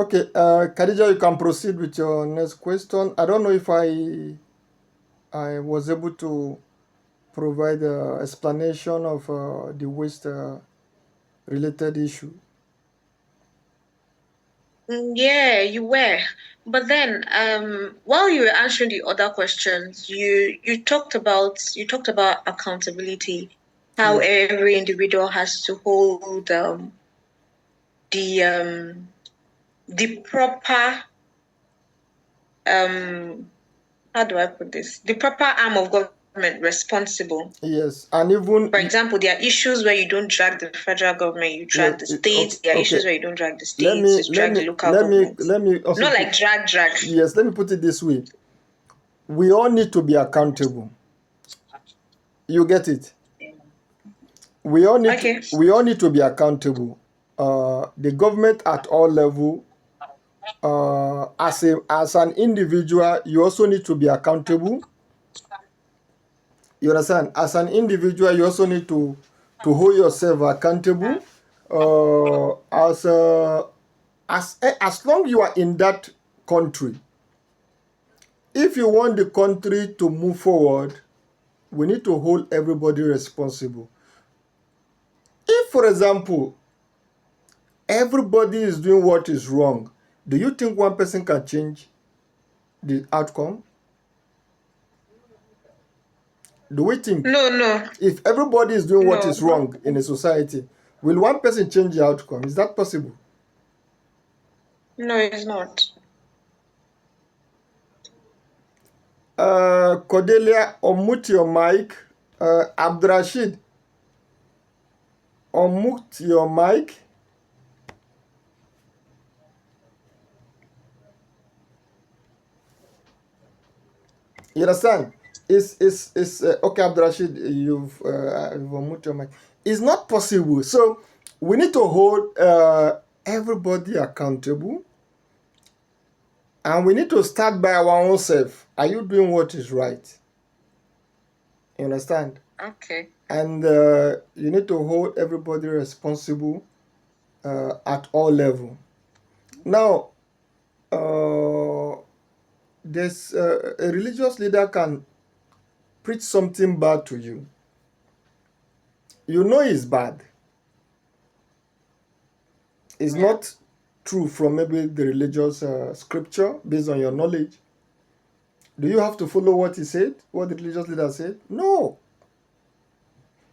Okay, Khadija, you can proceed with your next question. I don't know if I was able to provide an explanation of the waste related issue. Yeah, you were. But then, while you were answering the other questions, you talked about accountability, how every individual has to hold the proper how do I put this? The proper arm of government responsible. Yes, and even For example, there are issues where you don't drag the federal government, you drag the states. There are issues where you don't drag the states, you drag the local government. Let me also not like drag. Yes, let me put it this way. We all need to be accountable. You get it? We all need to be accountable. The government at all level, as an individual, you also need to be accountable. You understand? As an individual, you also need to hold yourself accountable. As long you are in that country, if you want the country to move forward, we need to hold everybody responsible. If, for example, everybody is doing what is wrong, do you think one person can change the outcome? Do we think? No. If everybody is doing what is wrong in a society, will one person change the outcome? Is that possible? No, it's not. Cordelia, unmute your mic. Abdrashid, unmute your mic. You understand? It's okay, Abdrashid, you've unmute your mic. It's not possible. So we need to hold everybody accountable. And we need to start by our own self. Are you doing what is right? You understand? Okay. And you need to hold everybody responsible at all levels. Now, there's a religious leader can preach something bad to you. You know it's bad. It's not true from maybe the religious scripture based on your knowledge. Do you have to follow what he said, what the religious leader said? No.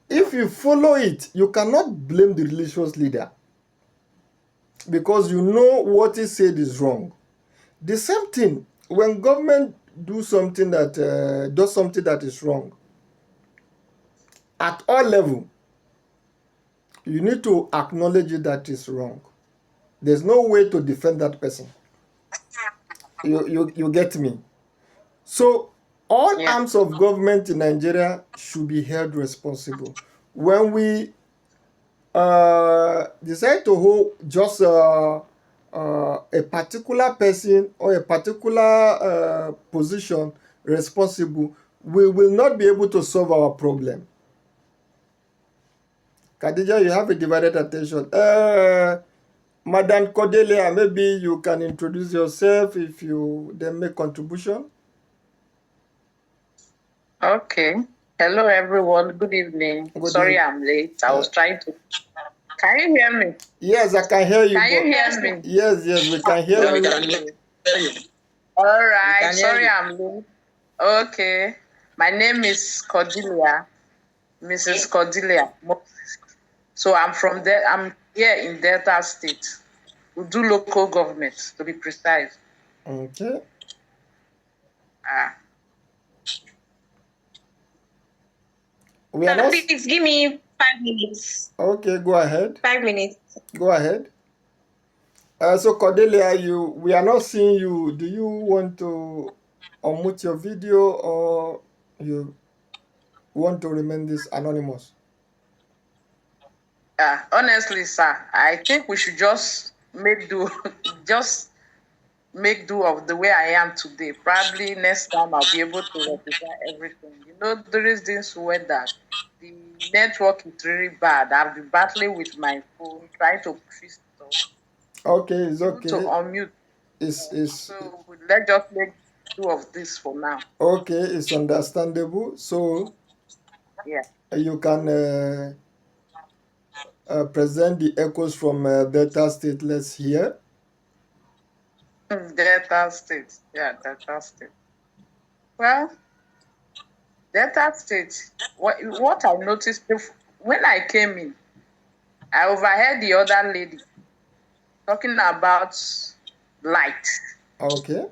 If you follow it, you cannot blame the religious leader because you know what he said is wrong. The same thing, when government does something that is wrong, at all level, you need to acknowledge it that is wrong. There's no way to defend that person. You get me? So all arms of government in Nigeria should be held responsible. When we decide to hold just a particular person or a particular position responsible, we will not be able to solve our problem. Khadija, you have a divided attention. Madam Cordelia, maybe you can introduce yourself if you then make contribution. Okay. Hello, everyone. Good evening. Sorry I'm late. I was trying to... Can you hear me? Yes, I can hear you. Can you hear me? Yes, we can hear you. All right. Sorry I'm late. Okay. My name is Cordelia, Mrs. Cordelia. So I'm from there. I'm here in Delta State. We do local government, to be precise. Okay. Please give me 5 minutes. Okay, go ahead. 5 minutes. Go ahead. So Cordelia, we are not seeing you. Do you want to unmute your video or you want to remain this anonymous? Honestly, sir, I think we should just make do of the way I am today. Probably next time I'll be able to represent everything. You know, there is this weather. The network is really bad. I've been battling with my phone, trying to fix stuff. Okay, it's You need to okay. unmute. It's So let's just make two of this for now. okay. It's understandable. So Yeah. you can present the echoes from Delta State. Let's hear. Delta State. Yeah, Delta State. Well, Delta State, what I noticed when I came in, I overheard the other lady talking about light Okay.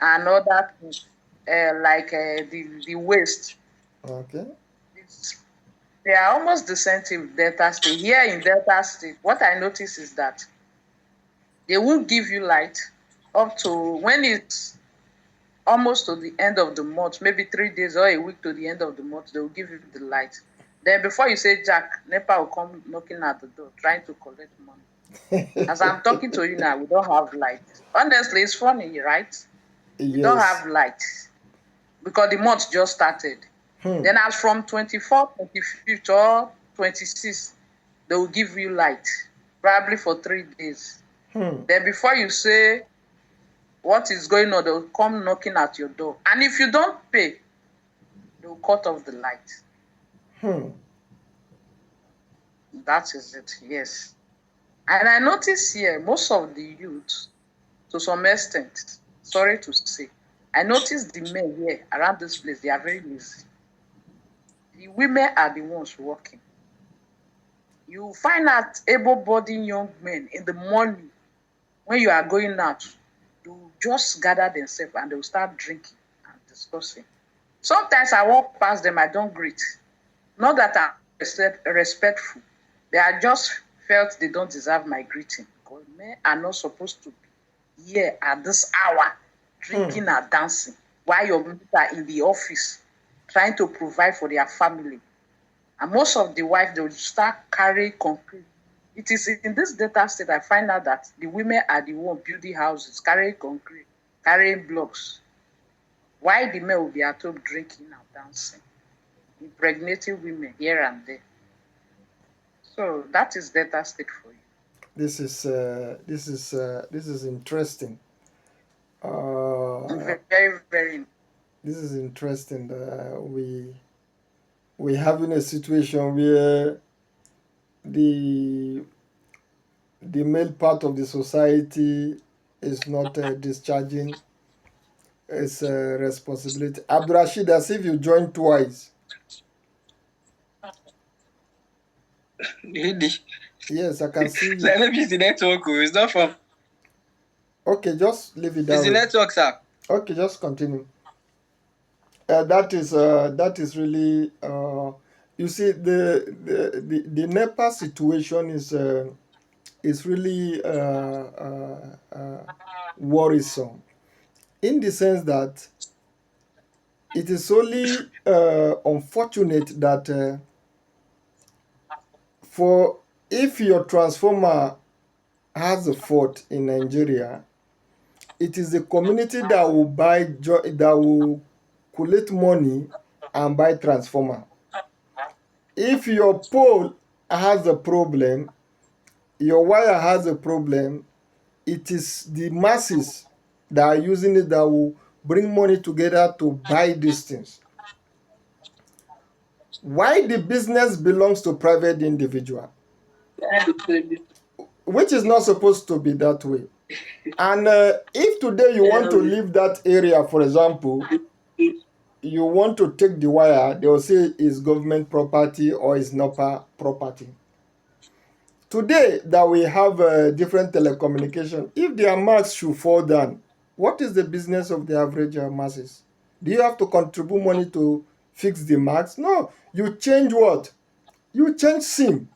and other things, like the waste. Okay. It's, they are almost the same thing with Delta State. Here in Delta State, what I notice is that they will give you light up to when it's almost to the end of the month, maybe 3 days or a week to the end of the month, they will give you the light. Then before you say Jack, NEPA will come knocking at the door trying to collect money. As I'm talking to you now, we don't have light. Honestly, it's funny, right? We don't Yes. have light because the month just started. Then as from 24th, 25th or 26th, they will give you light, probably for 3 days. Then before you say what is going on, they'll come knocking at your door. And if you don't pay, they'll cut off the light. That is it, yes. And I notice here, most of the youth, to some extent, sorry to say, I notice the men here around this place, they are very lazy. The women are the ones working. You find out able-bodied young men in the morning, when you are going out, they will just gather themselves and they will start drinking and discussing. Sometimes I walk past them, I don't greet. Not that I'm respectful. They are just felt they don't deserve my greeting because men are not supposed to be here at this hour drinking and dancing while your men are in the office trying to provide for their family. And most of the wives, they will start carrying concrete. It is in this Delta State I find out that the women are the one building houses, carrying concrete, carrying blocks. While the men will be at home drinking and dancing, impregnating women here and there. So that is Delta State for you. This is interesting. Very, very. This is interesting. We having a situation where the male part of the society is not discharging its responsibility. Abdurrashid, as if you joined twice. Really? Yes, I can see you. Maybe it's the network. It's not from. Okay, just leave it that It's the way. network, sir. Okay, just continue. That is really you see the NEPA situation is really worrisome in the sense that it is only unfortunate that for if your transformer has a fault in Nigeria, it is the community that will that will collect money and buy transformer. If your pole has a problem, your wire has a problem, it is the masses that are using it that will bring money together to buy these things. Why the business belongs to private individual, which is not supposed to be that way. And if today you want to leave that area, for example, you want to take the wire, they will say it's government property or it's NOPA property. Today that we have different telecommunication, if their marks should fall down, what is the business of the average masses? Do you have to contribute money to fix the marks? No, you change what? You change SIM.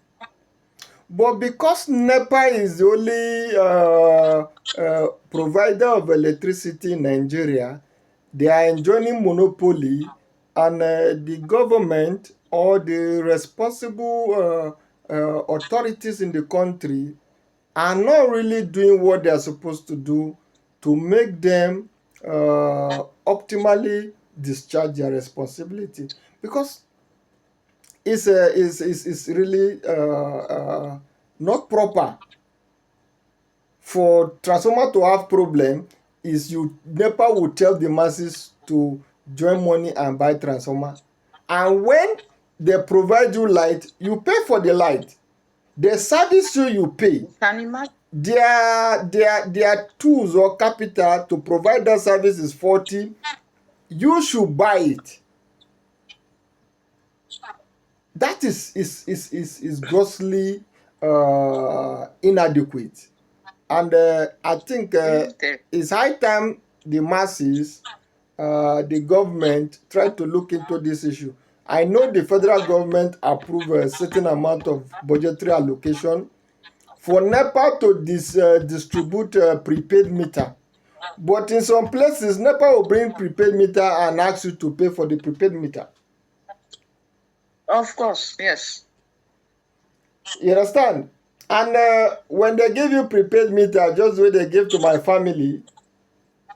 But because NEPA is the only provider of electricity in Nigeria, they are enjoying monopoly, and the government or the responsible authorities in the country are not really doing what they are supposed to do to make them optimally discharge their responsibility, because it's really not proper for transformer to have problem is NEPA will tell the masses to join money and buy transformer, and when they provide you light, you pay for the light. The service you pay. Can you imagine? Their tools or capital to provide that service is 40. You should buy it. That is grossly inadequate, and I think it's high time the masses, the government, try to look into this issue. I know the federal government approve a certain amount of budgetary allocation for NEPA to distribute prepaid meter, but in some places NEPA will bring prepaid meter and ask you to pay for the prepaid meter. Of course, yes. You understand? And when they give you prepaid meter, just the way they give to my family,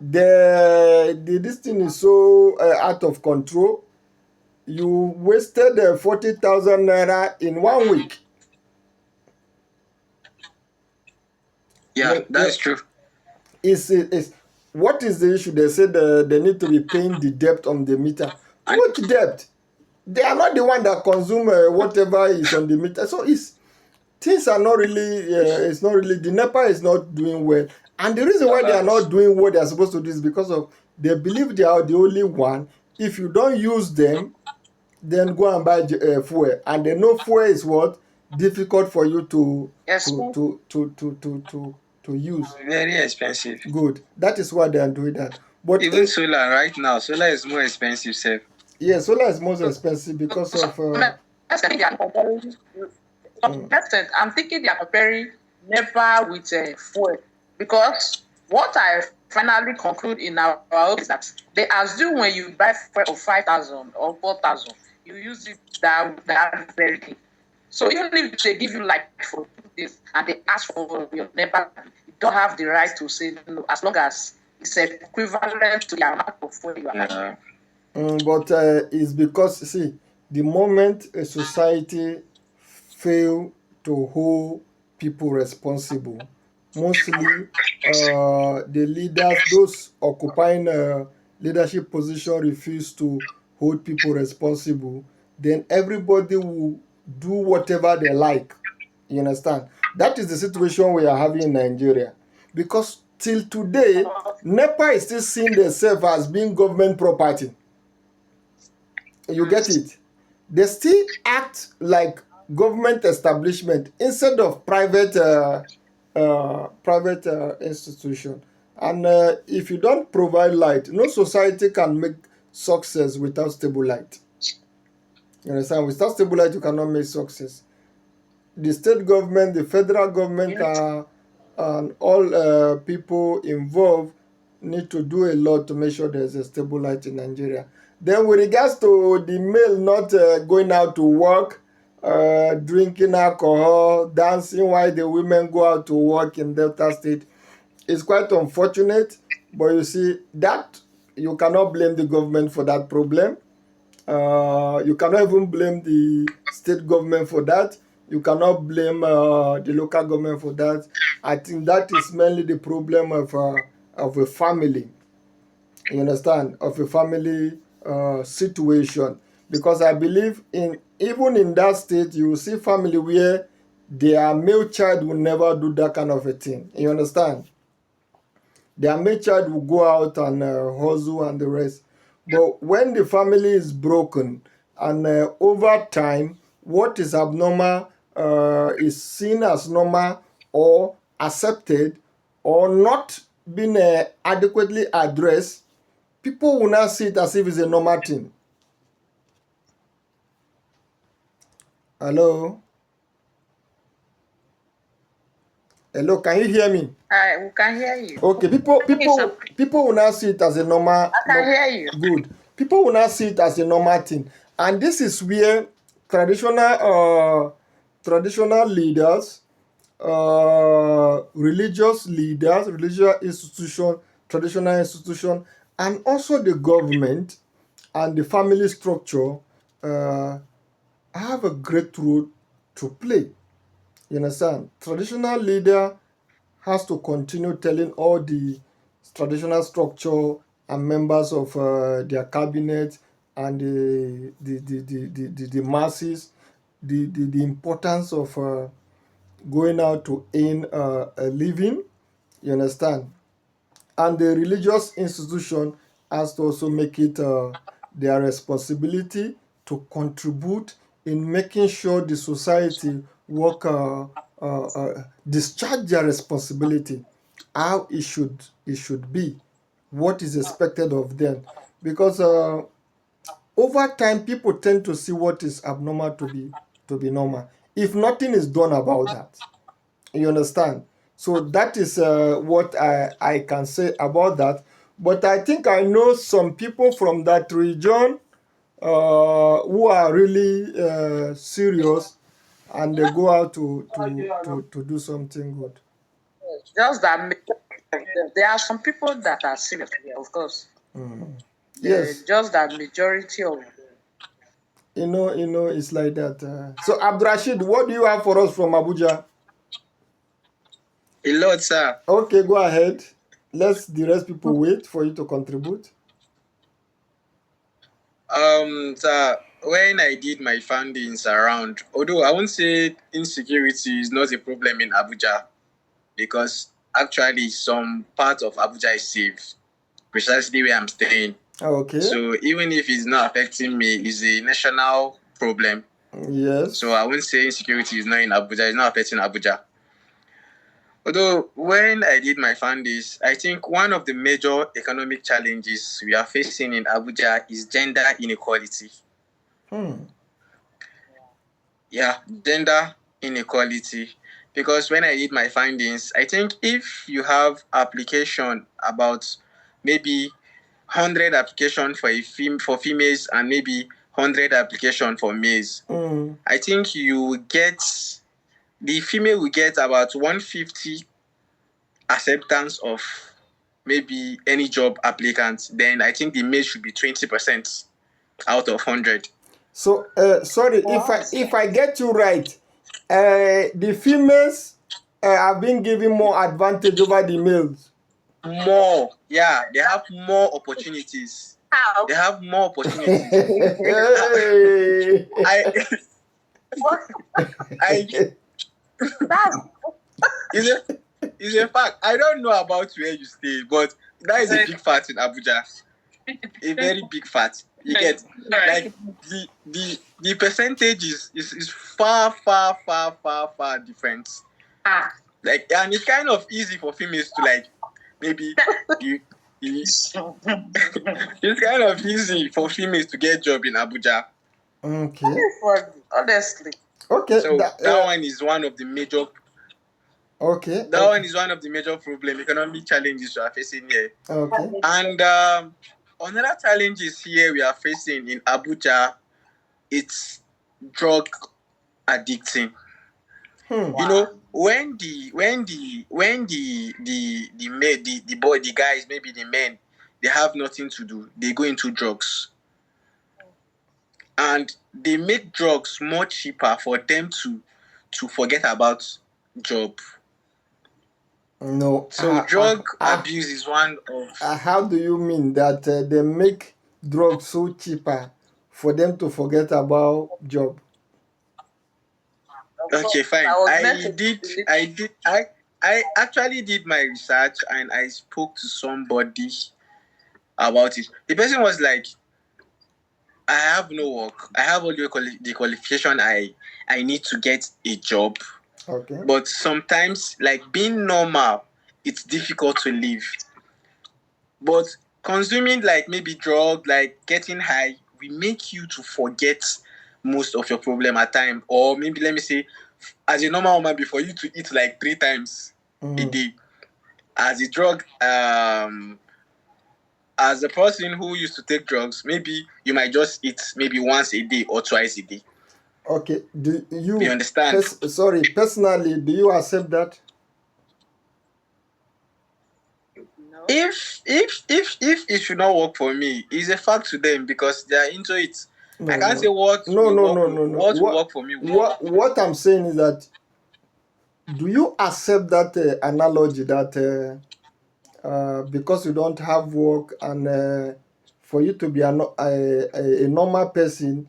this thing is so out of control. You wasted 40,000 naira in 1 week. Yeah, that's true. What is the issue? They said they need to be paying the debt on the meter. Which debt? They are not the one that consume whatever is on the meter. So things are not really, it's not really, the NEPA is not doing well. And the reason why they are not doing what they are supposed to do is because of they believe they are the only one. If you don't use them, then go and buy fuel. And they know fuel is what? Difficult for you to use. Very expensive. Good. That is why they are doing that. But even solar right now, solar is more expensive, sir. Yeah, solar is most expensive because of. I'm thinking they are comparing NEPA with fuel, because what I finally conclude in our work is that they assume when you buy fuel of 5,000 or 4,000, you use it that very thing. So even if they give you like for this and they ask for your NEPA, you don't have the right to say no as long as it's equivalent to the amount of fuel you are having. But it's because, see, the moment a society fail to hold people responsible, mostly the leaders, those occupying leadership position, refuse to hold people responsible, then everybody will do whatever they like. You understand? That is the situation we are having in Nigeria. Because till today, NEPA is still seeing themselves as being government property. You get it? They still act like government establishment instead of private institution. And if you don't provide light, no society can make success without stable light. You understand? Without stable light, you cannot make success. The state government, the federal government, and all people involved need to do a lot to make sure there's a stable light in Nigeria. Then with regards to the male not going out to work, drinking alcohol, dancing while the women go out to work in Delta State, it's quite unfortunate. But you see, that you cannot blame the government for that problem. You cannot even blame the state government for that. You cannot blame the local government for that. I think that is mainly the problem of a family. You understand? Of a family situation. Because I believe even in that state, you will see family where their male child will never do that kind of a thing. You understand? Their male child will go out and hustle and the rest. But when the family is broken and over time, what is abnormal is seen as normal or accepted or not being adequately addressed, people will not see it as if it's a normal thing. Hello? Hello, can you hear me? We can hear you. Okay, people will not see it as a normal. I can hear you. Good. People will not see it as a normal thing, and this is where traditional leaders, religious leaders, religious institution, traditional institution, and also the government and the family structure have a great role to play. You understand? Traditional leader has to continue telling all the traditional structure and members of their cabinet and the masses the importance of going out to earn a living, you understand? And the religious institution has to also make it their responsibility to contribute in making sure the society work discharge their responsibility how it should be, what is expected of them, because over time people tend to see what is abnormal to be normal if nothing is done about that. You understand? So that is what I can say about that. But I think I know some people from that region who are really serious, and they go out to do something good. Just that there are some people that are serious, of course. Yes. Just that majority of It's like that. So Abdurrashid, what do you have for us from Abuja? A lot, sir. Okay, go ahead. Let the rest people wait for you to contribute. Sir, when I did my findings around, although I won't say insecurity is not a problem in Abuja, because actually some part of Abuja is safe, precisely where I'm staying. Okay. So even if it's not affecting me, it's a national problem. Yes. So I won't say insecurity is not in Abuja, it's not affecting Abuja. Although when I did my findings, I think one of the major economic challenges we are facing in Abuja is gender inequality. Yeah, gender inequality. Because when I did my findings, I think if you have application about maybe 100 application for for females and maybe 100 application for males, I think the female will get about 150 acceptance of maybe any job applicant. Then I think the male should be 20% out of 100. So sorry, if I get you right, the females have been given more advantage over the males. More, yeah, they have more opportunities. How? They have more opportunities. It's a fact. I don't know about where you stay, but that is a big fact in Abuja. A very big fact. You get like the percentage is far different. Like, and it's kind of easy for females to like maybe it's kind of easy for females to get job in Abuja. Okay. Honestly. Okay. So that one is one of the major. Okay. That one is one of the major economic challenges we are facing here. Okay. And another challenges here we are facing in Abuja, it's drug addicting. You know, when the guys, maybe the men, they have nothing to do, they go into drugs. And they make drugs more cheaper for them to forget about job. No. So drug abuse is one of... how do you mean that they make drugs so cheaper for them to forget about job? Okay, fine. I actually did my research and I spoke to somebody about it. The person was like, I have no work. I have all the qualification I need to get a job. Okay. But sometimes, like being normal, it's difficult to live. But consuming like maybe drug, like getting high, will make you to forget most of your problem at time. Or maybe let me say, as a normal woman, before you to eat like 3 times a day. As a drug, as a person who used to take drugs, maybe you might just eat maybe once a day or twice a day. Okay. Do you understand? Personally, do you accept that? No. If it should not work for me, it's a fact to them because they are into it. I can't say what will work for me. What I'm saying is that Do you accept that analogy that because you don't have work and for you to be a normal person,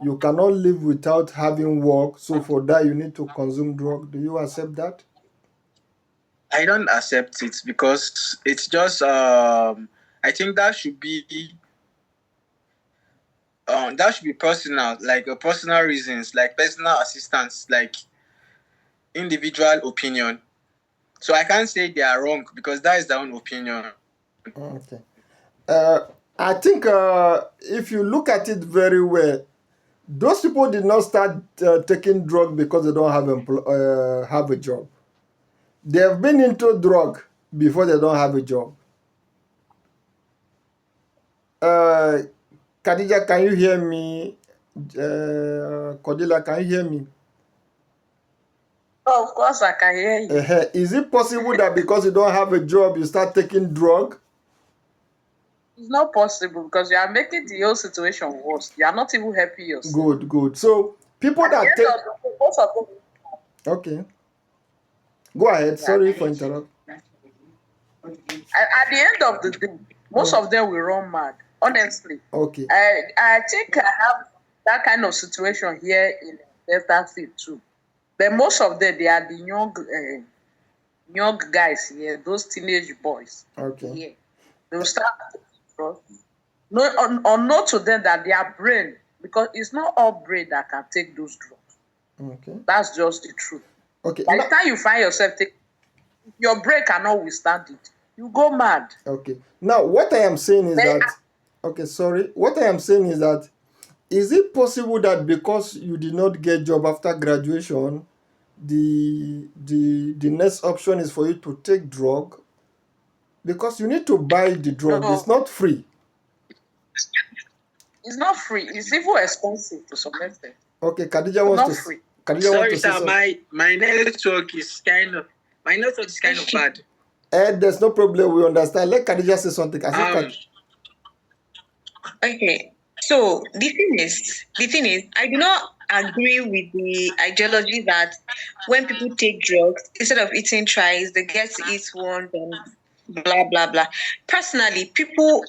you cannot live without having work. So for that, you need to consume drug. Do you accept that? I don't accept it because it's just I think that should be personal, like personal reasons, like personal assistance, like individual opinion. So I can't say they are wrong because that is their own opinion. Okay. I think if you look at it very well, those people did not start taking drug because they don't have a job. They have been into drug before they don't have a job. Khadija, can you hear me? Cordelia, can you hear me? Oh, of course, I can hear you. Is it possible that because you don't have a job, you start taking drug? It's not possible because you are making the whole situation worse. You are not even helping yourself. Good. So people At the that end take... of the day, most of them. Okay. Go ahead. Sorry for interrupting. At the end of the day, most of them will run mad. Honestly. Okay. I think I have that kind of situation here in Delta State too. But most of them, they are the young guys here, those teenage boys. Okay. Here. They will start unknown to them that their brain, because it's not all brain that can take those drugs. Okay. That's just the truth. Okay. By the time you find yourself taking, your brain cannot withstand it. You go mad. Okay. Now, what I am saying is What I am saying is that, is it possible that because you did not get job after graduation, the next option is for you to take drug? Because you need to buy the drug. No. It's not free. It's not free. It's even expensive to some extent. Okay, Khadija wants not to... free. Khadija Sorry, wants to sir, my network is kind of bad. There's no problem. We understand. Let Khadija say something. Okay. So the thing is, I do not agree with the ideology that when people take drugs, instead of eating twice, they get to eat one, then blah blah blah. Personally,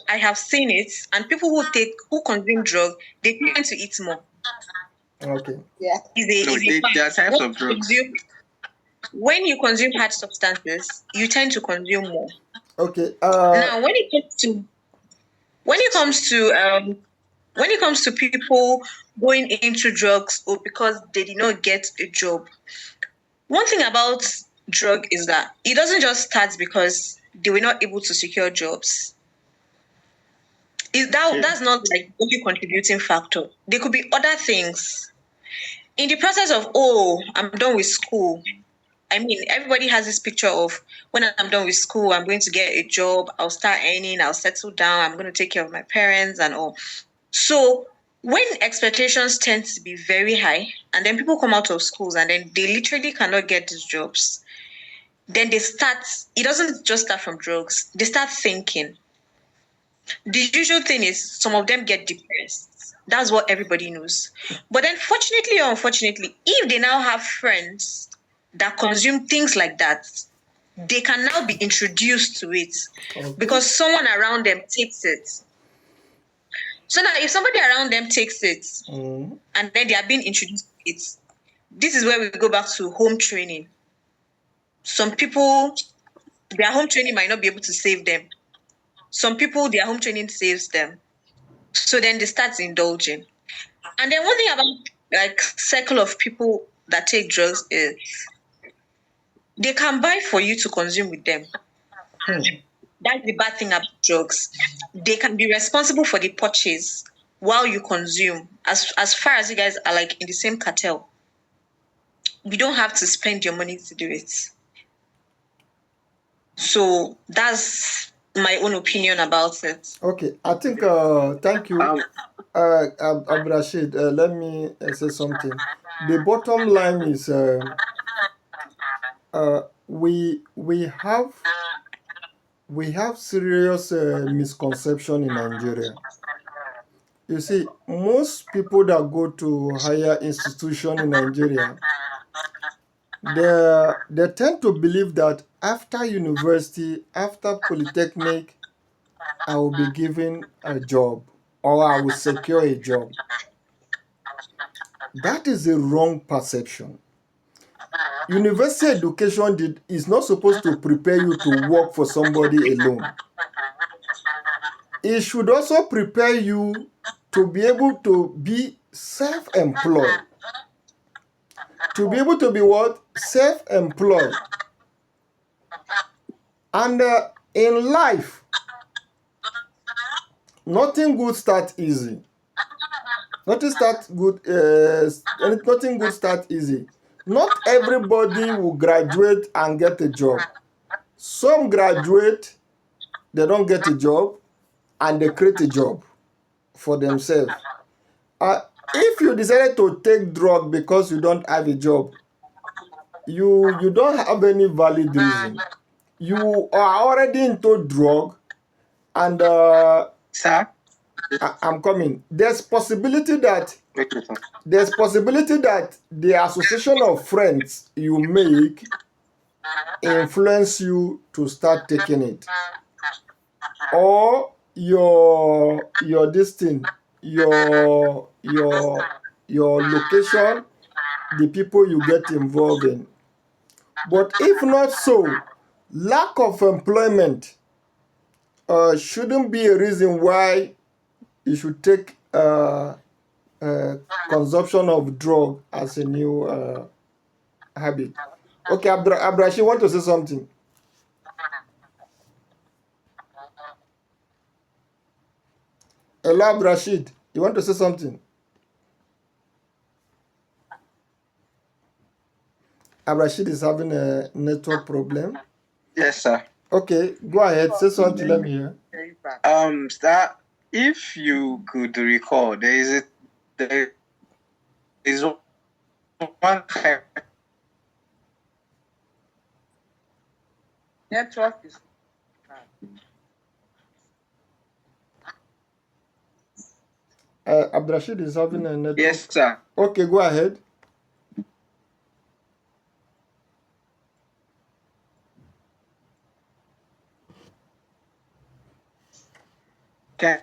I have seen it, and people who consume drugs, they tend to eat more. Okay. Yeah. There are types of drugs. When you consume hard substances, you tend to consume more. Okay. Now, when it comes to people going into drugs or because they did not get a job, one thing about drug is that it doesn't just start because they were not able to secure jobs. That's not like the only contributing factor. There could be other things. In the process of, I'm done with school, I mean, everybody has this picture of when I'm done with school, I'm going to get a job, I'll start earning, I'll settle down, I'm going to take care of my parents and all. So when expectations tend to be very high, and then people come out of schools and then they literally cannot get these jobs, then it doesn't just start from drugs, they start thinking. The usual thing is some of them get depressed. That's what everybody knows. But then fortunately or unfortunately, if they now have friends that consume things like that, they can now be introduced to it because someone around them takes it. So now if somebody around them takes it and then they are being introduced to it, this is where we go back to home training. Some people, their home training might not be able to save them. Some people, their home training saves them. So then they start indulging. And then one thing about circle of people that take drugs is they can buy for you to consume with them. That's the bad thing about drugs. They can be responsible for the purchase while you consume. As far as you guys are like in the same cartel, you don't have to spend your money to do it. So that's my own opinion about it. Okay, I think thank you, Abdurashid. Let me say something. The bottom line is we have serious misconception in Nigeria. You see, most people that go to higher institution in Nigeria, they tend to believe that after university, after polytechnic, I will be given a job or I will secure a job. That is a wrong perception. University education is not supposed to prepare you to work for somebody alone. It should also prepare you to be able to be self-employed. To be able to be what? Self-employed. And in life, nothing good starts easy. Nothing good starts easy. Not everybody will graduate and get a job. Some graduate, they don't get a job, and they create a job for themselves. If you decided to take drug because you don't have a job, you don't have any valid reason. You are already into drug, and Sir? I'm coming. There's possibility that the association of friends you make influence you to start taking it, or your location, the people you get involved in. But if not so, lack of employment shouldn't be a reason why you should take consumption of drug as a new habit. Okay, Abdrashi, want to say something? Hello, Abdrashid, you want to say something? Abdrashid is having a network problem. Yes, sir. Okay, go ahead, say something, let me hear. Sir, if you could recall, there is one Network is. Abdrashid is having a network. Yes, sir. Okay, go ahead. Can